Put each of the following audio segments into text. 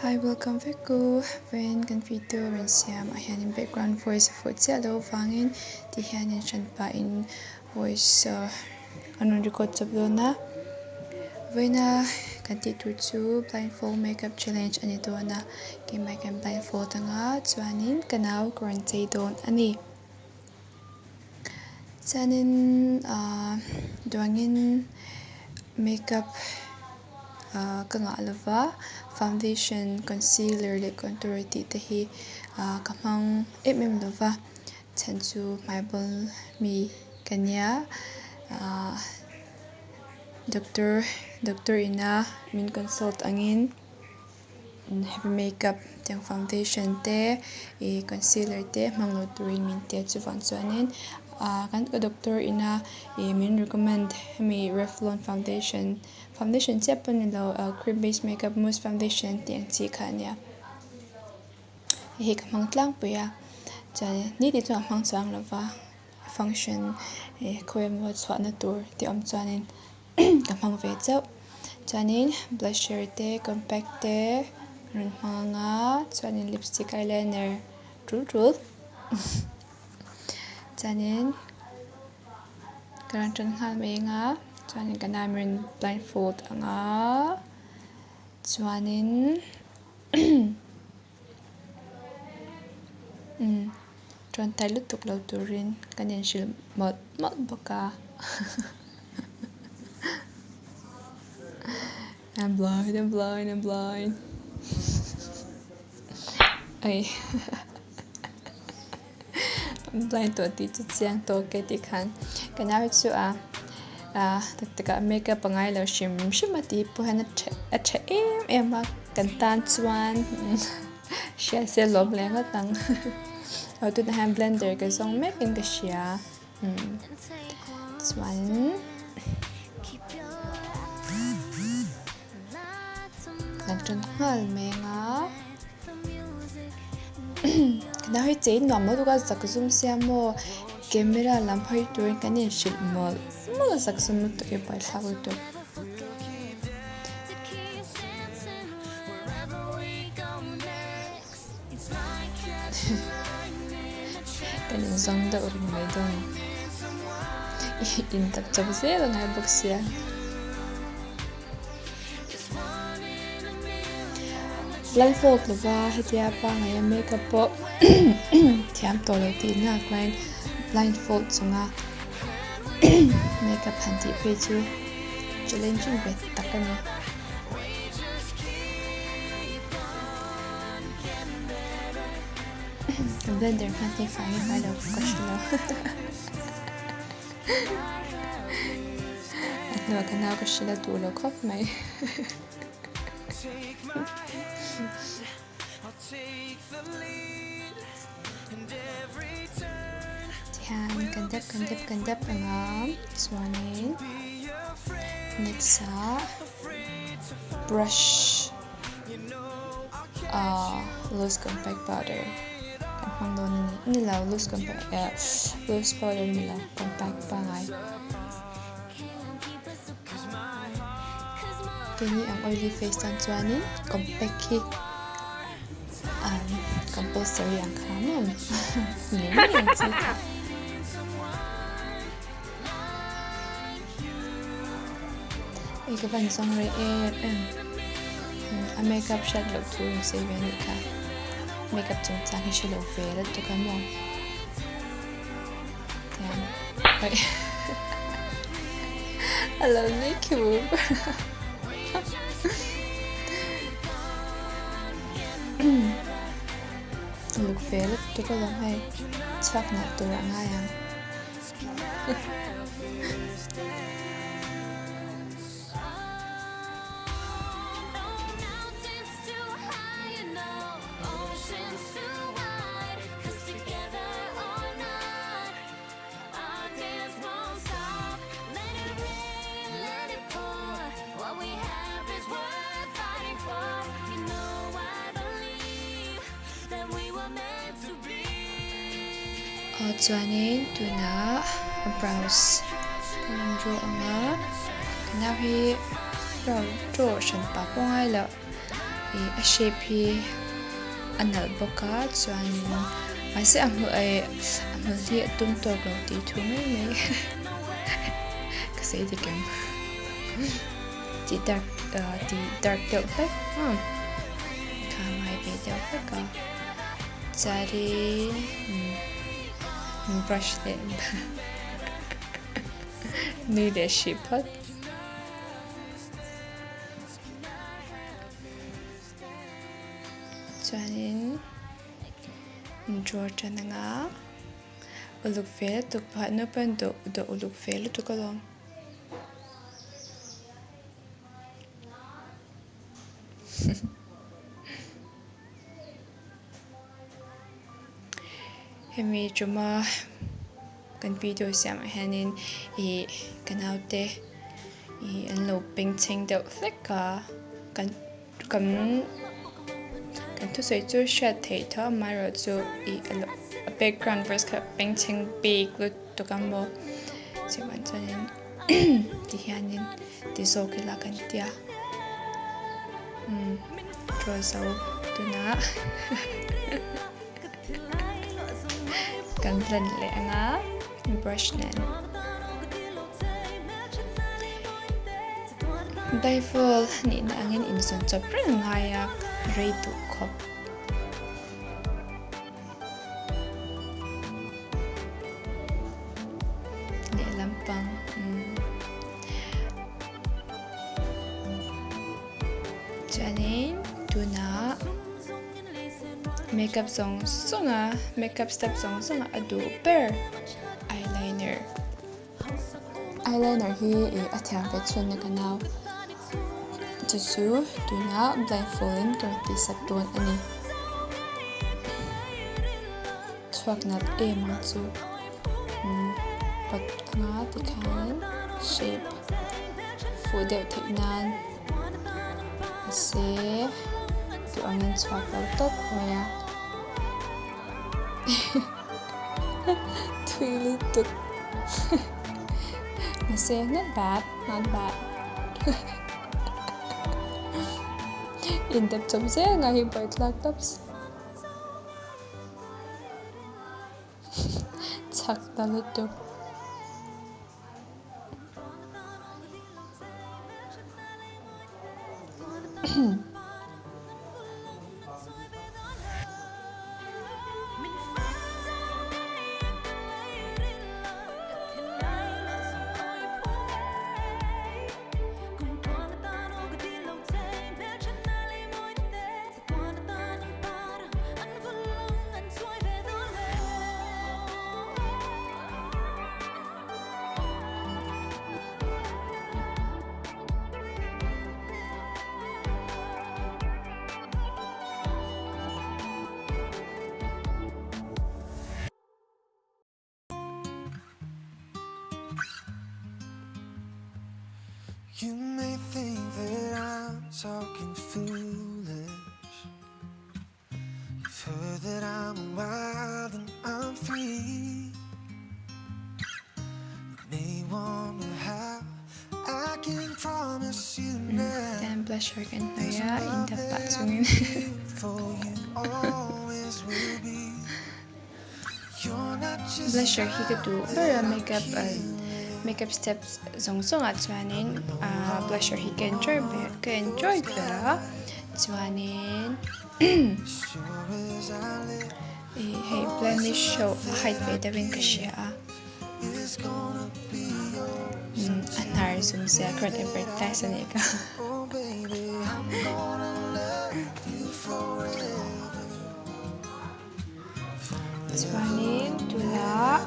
Hi, welcome back to When kan video rin siya ayan background voice for hello fangin di hianin siya pa in voice anong record sa na Vena kan titu chu blindfold makeup challenge ani to na kimai kan blindfold nga chuanin kanaw quarantine don ani chanin duangin makeup ka nga lova foundation concealer le contour ti te hi kamang lova chanchu maibol mi kanya doctor ina min consult angin heavy makeup teng foundation te concealer te manglo turin min te chuwan chuanin kan ka doctor ina min recommend mi Revlon foundation chepon lo cream based makeup mousse foundation ti ang chi khania hi kamang tlang puya cha ni ti chu amang chang lova function koem wa chwa na tur ti om chanin kamang ve chau chanin blusher te compact te run hanga chanin lipstick eyeliner trul chanin karan hal menga chuanin kanamin blindfold anga chuanin chuan tai lutuk lo turin kanin shil mot boka I'm blind ai blind to ti chu chiang to ke ti khan kanawi chu taka makeup pangai lo shimati pu hana em kan tan chuan shia se lob lenga tang to the hand blender ka song making the shia chuan kan hal menga na hi chei nom mo duga zakzum siamo camera lam phai tur kanin shil mol saksum to e pai thagu to kanin zong da urin mai don in tak chab se da ngai boxia blindfold lova hetia pa ngai makeup po thiam to lo ti na client blindfold chunga makeup hanti pe chu challenging bet takani blender hanti fine by the kashlo no kana kashla tu lo khop mai Kandap anga chuanin next brush loose compact powder kan hang ni la loose compact loose powder ni la compact pa ngai kini ang oily face tan chuanin compact hi compulsory ang kanon ni ang chika ika ban song re a makeup shot lo tu se veni ka makeup chung chang hi shilo fe ra to ka mo tan oi I love makeup look fe ra to ka lo hai chak na to ra nga yang chuanin tuna brows kan draw anga kana hi brow draw shan pa pongai la a shape hi anal boka chuanin ase amu hi tum tok lo ti thu mai ka sei ti kem ti dark deuh hlek kha mai ve deuh hlek ka chari brush the nui de shape hat chuanin draw chananga uluk fel tuk pha no pan do uluk fel tu kalom hemi chuma kan video siam hanin kanaute anlo pengcheng deuh hlek ka kan thu soi chu shot thei tho maro chu background verse ka pengcheng big lut to kambo chiman chanin ti hianin ti so kila kan tia draw so tuna kan plan le anga brush nen Daiful ni na angin inson chopren ngaya rei tu khop ni lampang chanin tuna makeup step songa adu per eyeliner hi athyang pe chun na kanaw chu tuna blindfold karti satun ani chuak nat ma chu pat nga tikhan shape fu deuh theinan ase tu angin chuak lo tot hoya thui tut ase not bad in depth chom se nga hi bright laptops chak talutu You may think that I'm talking foolish. You've heard that I'm wild and I'm free. You may wonder how I can promise you now. Dan blusher kan ya in the patsungin For you always will be. You're not just blusher hi ka tu para makeup steps zong at chuanin blusher hi ka enjoy ka chuanin sure as I live. hey blemish show height be dawin ka siya It's gonna be anar zoom se krat advertise ani ka oh baby, I'm gonna love you forever. chuanin tula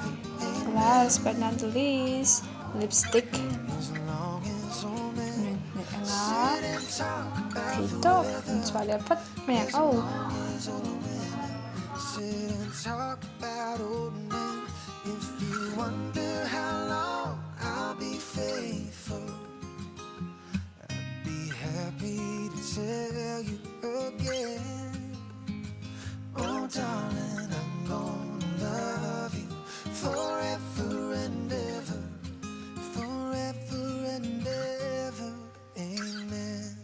last but not the least lipstick As long as old men nga talk about ito chuale pat mayak oh sit and talk about old men. If you wonder how long I'll be faithful, I'd be happy to tell you again. Oh darling, I'm gonna love you forever and ever, forever and ever, amen.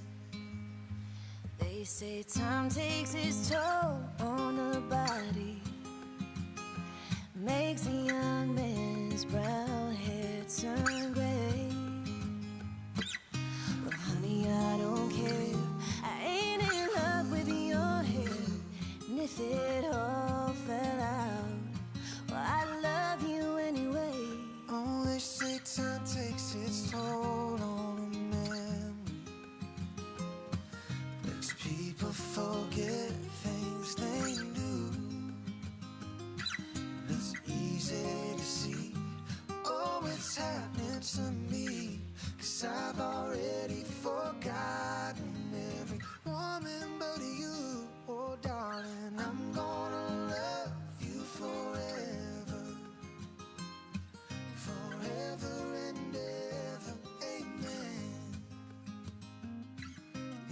They say say time takes its toll on the body, makes a young man's brown hair turn gray. Well, honey, I don't care. I ain't in love with your hair. And if it all fell out, well, I love you anyway. Oh, they say time takes its toll on a man. Makes people forget things they do. It's easy to see, oh, it's happening to me. 'Cause I've already forgotten every woman but you. Oh, darling, I'm gonna love you forever. Forever and ever, amen.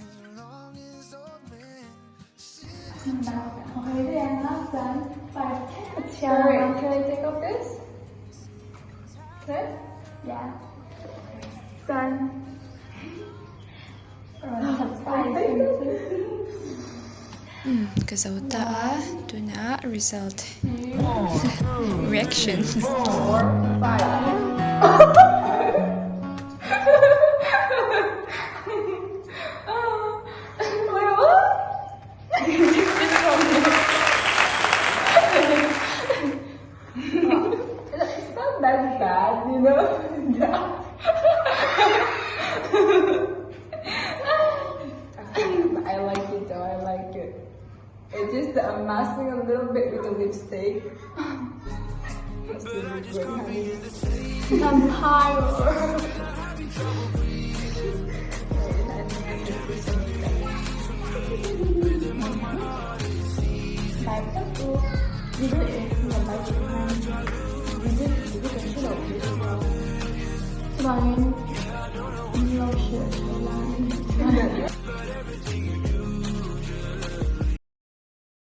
As long as old men sit Okay, then last one. Sharon, can I take off this? Okay? Yeah. Done. Kazauta tuna result reaction. 4, 5. Wait, what? It's not that bad, you know? I like it though, I like it. It's just that I'm masking a little bit with the lipstick. It's really good, honey. I'm tired. Baik aku, jadi nggak baik kan? Jadi kan sudah official. Selain lotion,